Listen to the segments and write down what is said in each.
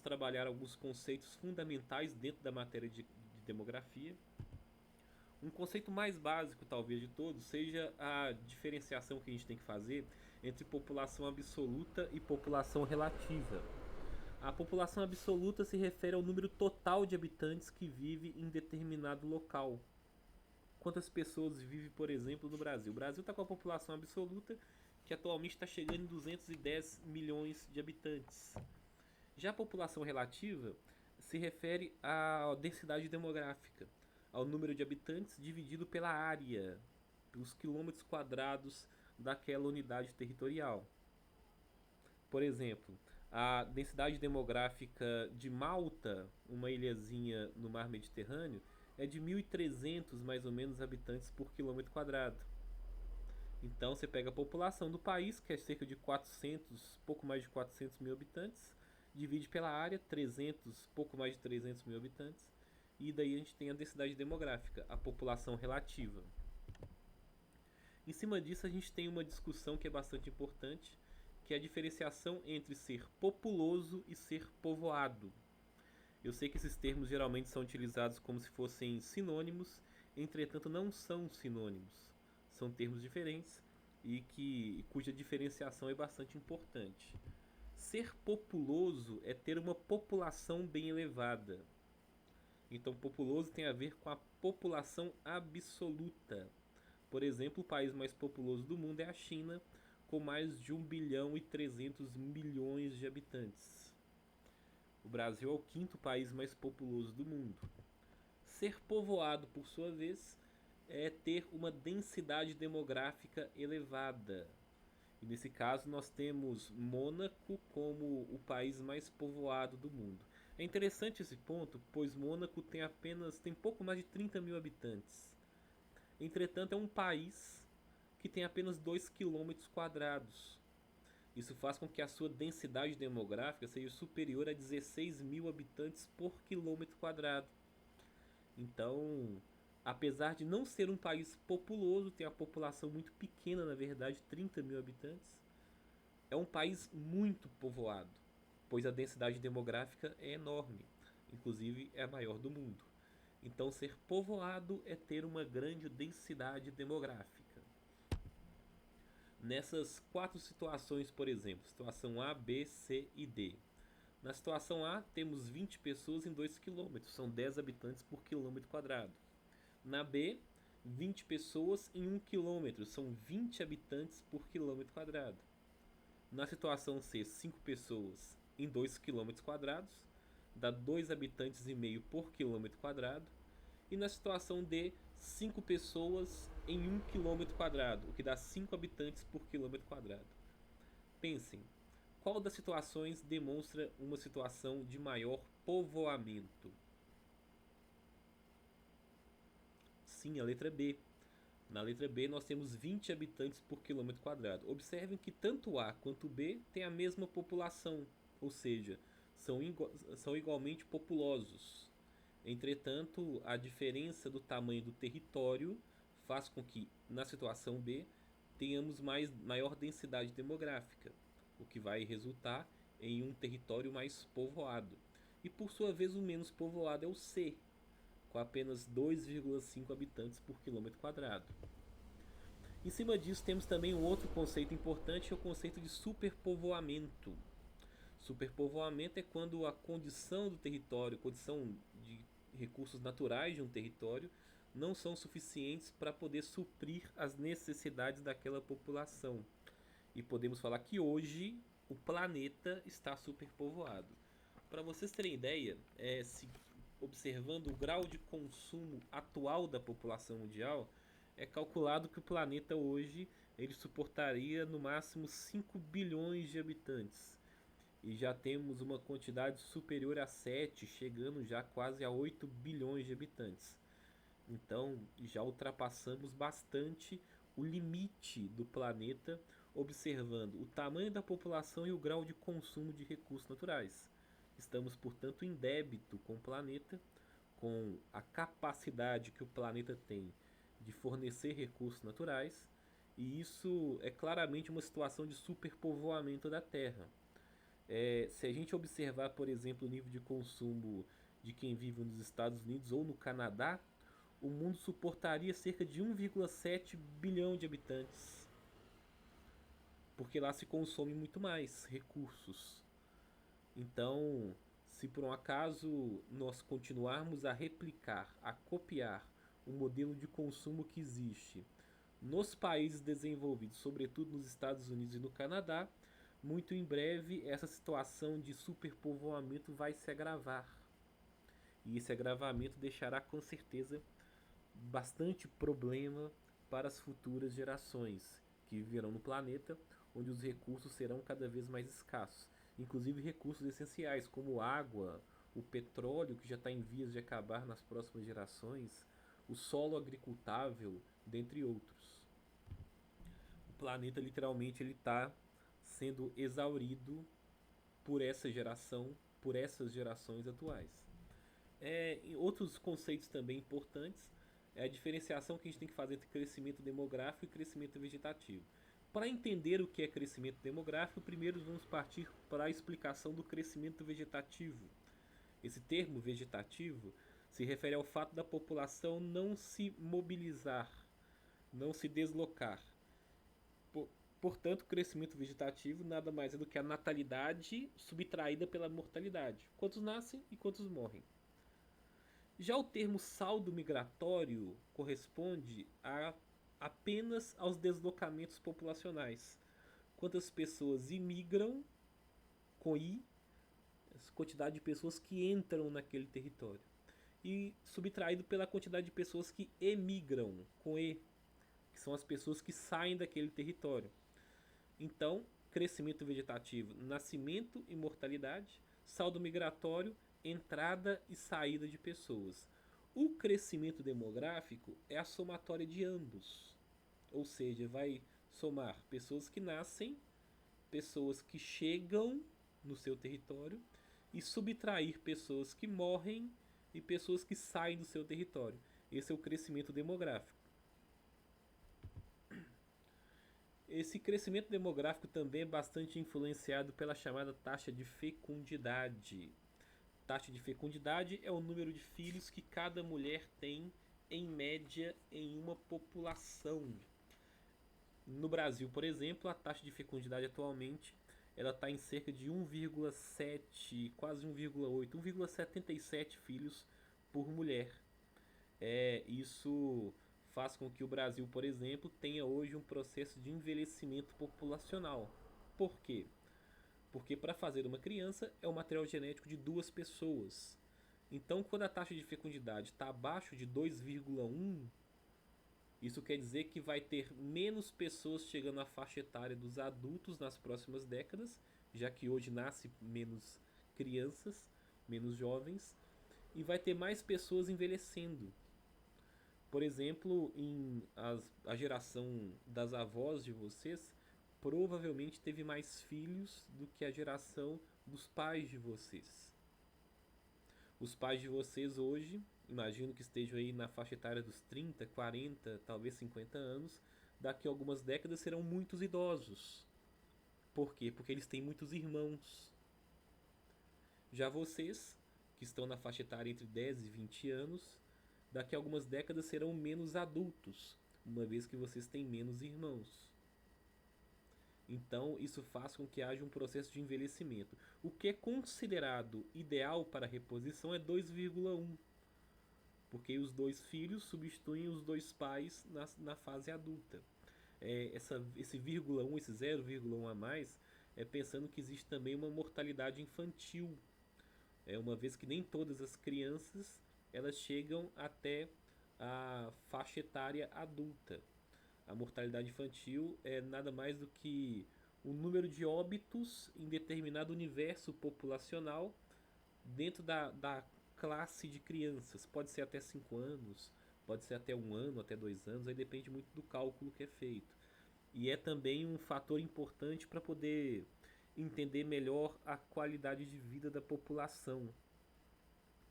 trabalhar alguns conceitos fundamentais dentro da matéria de demografia. Um conceito mais básico, talvez, de todos, seja a diferenciação que a gente tem que fazer entre população absoluta e população relativa. A população absoluta se refere ao número total de habitantes que vive em determinado local. Quantas pessoas vivem, por exemplo, no Brasil? O Brasil está com a população absoluta que atualmente está chegando em 210 milhões de habitantes. Já a população relativa se refere à densidade demográfica, ao número de habitantes dividido pela área, pelos quilômetros quadrados daquela unidade territorial. Por exemplo, a densidade demográfica de Malta, uma ilhazinha no mar Mediterrâneo, é de 1.300 mais ou menos habitantes por quilômetro quadrado. Então você pega a população do país, que é cerca de 400, pouco mais de 400 mil habitantes, divide pela área, 300, pouco mais de 300 mil habitantes, e daí a gente tem a densidade demográfica, a população relativa. Em cima disso a gente tem uma discussão que é bastante importante, que é a diferenciação entre ser populoso e ser povoado. Eu sei que esses termos geralmente são utilizados como se fossem sinônimos, entretanto não são sinônimos. São termos diferentes e cuja diferenciação é bastante importante. Ser populoso é ter uma população bem elevada. Então, populoso tem a ver com a população absoluta. Por exemplo, o país mais populoso do mundo é a China, com mais de 1,3 bilhão de habitantes. O Brasil é o quinto país mais populoso do mundo. Ser povoado, por sua vez, é ter uma densidade demográfica elevada. E nesse caso nós temos Mônaco como o país mais povoado do mundo. É interessante esse ponto, pois Mônaco tem pouco mais de 30 mil habitantes. Entretanto, é um país que tem apenas 2 quilômetros quadrados. Isso faz com que a sua densidade demográfica seja superior a 16 mil habitantes por quilômetro quadrado. Então, apesar de não ser um país populoso, tem a população muito pequena, na verdade, 30 mil habitantes, é um país muito povoado, pois a densidade demográfica é enorme, inclusive é a maior do mundo. Então, ser povoado é ter uma grande densidade demográfica. Nessas quatro situações, por exemplo, situação A, B, C e D. Na situação A, temos 20 pessoas em 2 quilômetros, são 10 habitantes por quilômetro quadrado. Na B, 20 pessoas em 1 quilômetro, são 20 habitantes por quilômetro quadrado. Na situação C, 5 pessoas em 2 quilômetros quadrados, dá 2 habitantes e meio por quilômetro quadrado. E na situação D, 5 pessoas em 1 quilômetro quadrado, o que dá 5 habitantes por quilômetro quadrado. Pensem, qual das situações demonstra uma situação de maior povoamento? Sim, a letra B. Na letra B nós temos 20 habitantes por quilômetro quadrado. Observem que tanto A quanto B têm a mesma população, ou seja, são igualmente populosos. Entretanto, a diferença do tamanho do território faz com que, na situação B, tenhamos maior densidade demográfica, o que vai resultar em um território mais povoado. E por sua vez, o menos povoado é o C, com apenas 2,5 habitantes por quilômetro quadrado. Em cima disso, temos também um outro conceito importante, que é o conceito de superpovoamento. Superpovoamento é quando a condição do território, condição de recursos naturais de um território, não são suficientes para poder suprir as necessidades daquela população. E podemos falar que hoje o planeta está superpovoado. Para vocês terem ideia, se observando o grau de consumo atual da população mundial, é calculado que o planeta hoje ele suportaria no máximo 5 bilhões de habitantes. E já temos uma quantidade superior a 7, chegando já quase a 8 bilhões de habitantes. Então já ultrapassamos bastante o limite do planeta, observando o tamanho da população e o grau de consumo de recursos naturais. Estamos, portanto, em débito com o planeta, com a capacidade que o planeta tem de fornecer recursos naturais, e isso é claramente uma situação de superpovoamento da Terra. Se a gente observar, por exemplo, o nível de consumo de quem vive nos Estados Unidos ou no Canadá, o mundo suportaria cerca de 1,7 bilhão de habitantes, porque lá se consome muito mais recursos. Então, se por um acaso nós continuarmos a replicar, a copiar o modelo de consumo que existe nos países desenvolvidos, sobretudo nos Estados Unidos e no Canadá, muito em breve essa situação de superpovoamento vai se agravar. E esse agravamento deixará com certeza bastante problema para as futuras gerações que viverão no planeta, onde os recursos serão cada vez mais escassos, inclusive recursos essenciais como água, o petróleo que já está em vias de acabar nas próximas gerações, o solo agricultável, dentre outros. O planeta literalmente ele está sendo exaurido por essa geração, por essas gerações atuais. Outros conceitos também importantes é a diferenciação que a gente tem que fazer entre crescimento demográfico e crescimento vegetativo. Para entender o que é crescimento demográfico, primeiro vamos partir para a explicação do crescimento vegetativo. Esse termo vegetativo se refere ao fato da população não se mobilizar, não se deslocar. Portanto, o crescimento vegetativo nada mais é do que a natalidade subtraída pela mortalidade. Quantos nascem e quantos morrem. Já o termo saldo migratório corresponde apenas aos deslocamentos populacionais. Quantas pessoas imigram, com I, a quantidade de pessoas que entram naquele território. E subtraído pela quantidade de pessoas que emigram, com E, que são as pessoas que saem daquele território. Então, crescimento vegetativo, nascimento e mortalidade, saldo migratório, entrada e saída de pessoas. O crescimento demográfico é a somatória de ambos, ou seja, vai somar pessoas que nascem, pessoas que chegam no seu território e subtrair pessoas que morrem e pessoas que saem do seu território. Esse é o crescimento demográfico. Esse crescimento demográfico também é bastante influenciado pela chamada taxa de fecundidade. Taxa de fecundidade é o número de filhos que cada mulher tem, em média, em uma população. No Brasil, por exemplo, a taxa de fecundidade atualmente ela está em cerca de 1,7, quase 1,8, 1,77 filhos por mulher. Isso faz com que o Brasil, por exemplo, tenha hoje um processo de envelhecimento populacional. Por quê? Porque para fazer uma criança é o material genético de duas pessoas. Então, quando a taxa de fecundidade está abaixo de 2,1, isso quer dizer que vai ter menos pessoas chegando à faixa etária dos adultos nas próximas décadas, já que hoje nasce menos crianças, menos jovens, e vai ter mais pessoas envelhecendo. Por exemplo, a geração das avós de vocês provavelmente teve mais filhos do que a geração dos pais de vocês. Os pais de vocês hoje, imagino que estejam aí na faixa etária dos 30, 40, talvez 50 anos, daqui a algumas décadas serão muitos idosos. Por quê? Porque eles têm muitos irmãos. Já vocês, que estão na faixa etária entre 10 e 20 anos, daqui a algumas décadas serão menos adultos, uma vez que vocês têm menos irmãos. Então, isso faz com que haja um processo de envelhecimento. O que é considerado ideal para a reposição é 2,1, porque os dois filhos substituem os dois pais na fase adulta. Esse vírgula 1, esse 0,1 a mais, é pensando que existe também uma mortalidade infantil, uma vez que nem todas as crianças elas chegam até a faixa etária adulta. A mortalidade infantil é nada mais do que o número de óbitos em determinado universo populacional dentro da classe de crianças. Pode ser até 5 anos, pode ser até 1 ano, até 2 anos, aí depende muito do cálculo que é feito. E é também um fator importante para poder entender melhor a qualidade de vida da população.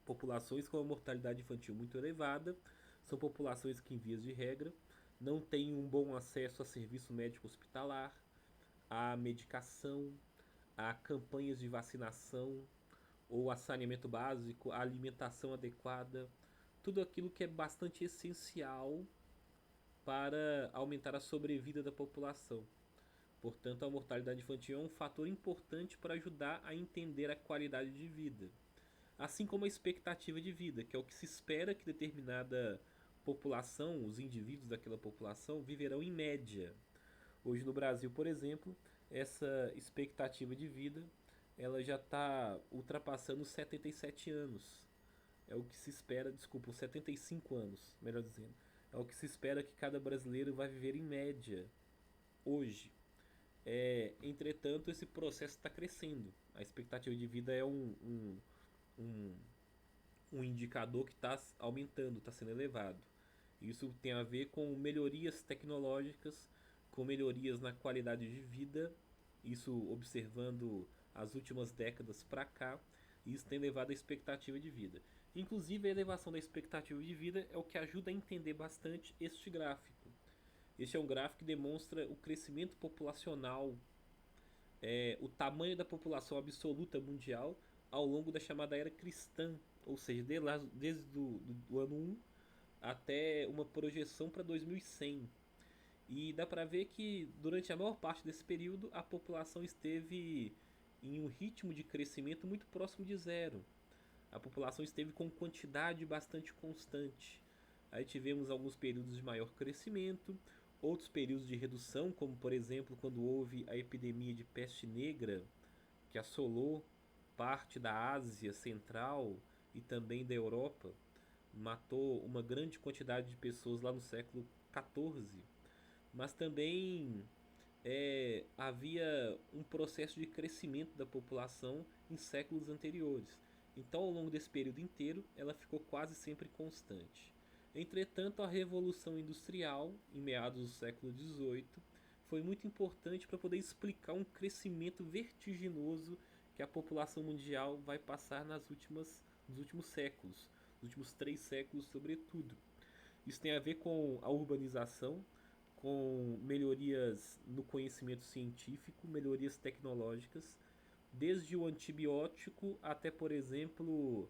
Populações com a mortalidade infantil muito elevada são populações que, em vias de regra, não têm um bom acesso a serviço médico hospitalar, à medicação, a campanhas de vacinação ou a saneamento básico, a alimentação adequada, tudo aquilo que é bastante essencial para aumentar a sobrevida da população. Portanto, a mortalidade infantil é um fator importante para ajudar a entender a qualidade de vida, assim como a expectativa de vida, que é o que se espera que determinada população, os indivíduos daquela população, viverão em média. Hoje no Brasil, por exemplo, essa expectativa de vida ela já está ultrapassando os 77 anos. É o que se espera, desculpa, os 75 anos, melhor dizendo. É o que se espera que cada brasileiro vai viver em média hoje. Entretanto, esse processo está crescendo. A expectativa de vida é um, um indicador que está aumentando, está sendo elevado. Isso tem a ver com melhorias tecnológicas, com melhorias na qualidade de vida, isso observando as últimas décadas para cá, e isso tem levado a expectativa de vida. Inclusive, a elevação da expectativa de vida é o que ajuda a entender bastante este gráfico. Este é um gráfico que demonstra o crescimento populacional, o tamanho da população absoluta mundial ao longo da chamada era cristã, ou seja, desde do ano 1 até uma projeção para 2100. E dá para ver que durante a maior parte desse período a população esteve em um ritmo de crescimento muito próximo de zero. A população esteve com quantidade bastante constante. Aí tivemos alguns períodos de maior crescimento, outros períodos de redução, como por exemplo quando houve a epidemia de peste negra, que assolou parte da Ásia Central e também da Europa, matou uma grande quantidade de pessoas lá no século XIV, mas também havia um processo de crescimento da população em séculos anteriores. Então, ao longo desse período inteiro, ela ficou quase sempre constante. Entretanto, a Revolução Industrial, em meados do século XVIII, foi muito importante para poder explicar um crescimento vertiginoso que a população mundial vai passar nos últimos séculos, nos últimos 3 séculos, sobretudo. Isso tem a ver com a urbanização, com melhorias no conhecimento científico, melhorias tecnológicas, desde o antibiótico até, por exemplo,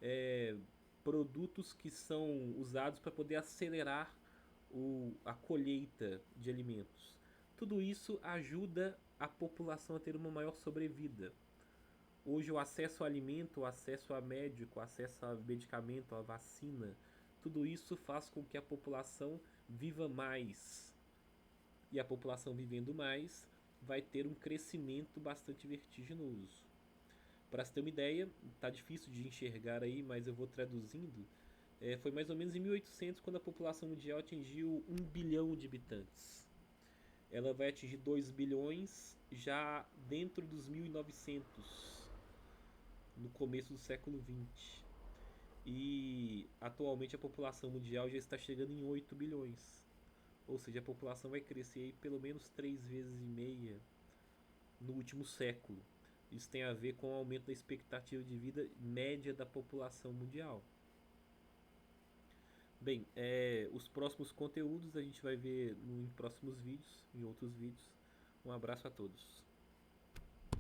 é, produtos que são usados para poder acelerar a colheita de alimentos. Tudo isso ajuda a população a ter uma maior sobrevida. Hoje o acesso ao alimento, o acesso a médico, o acesso a medicamento, a vacina, tudo isso faz com que a população viva mais. E a população vivendo mais vai ter um crescimento bastante vertiginoso. Para se ter uma ideia, tá difícil de enxergar aí, mas eu vou traduzindo. Foi mais ou menos em 1800 quando a população mundial atingiu 1 bilhão de habitantes. Ela vai atingir 2 bilhões já dentro dos 1900, no começo do século 20. E atualmente a população mundial já está chegando em 8 bilhões. Ou seja, a população vai crescer aí pelo menos 3 vezes e meia no último século. Isso tem a ver com o aumento da expectativa de vida média da população mundial. Bem, os próximos conteúdos a gente vai ver em próximos vídeos, em outros vídeos. Um abraço a todos.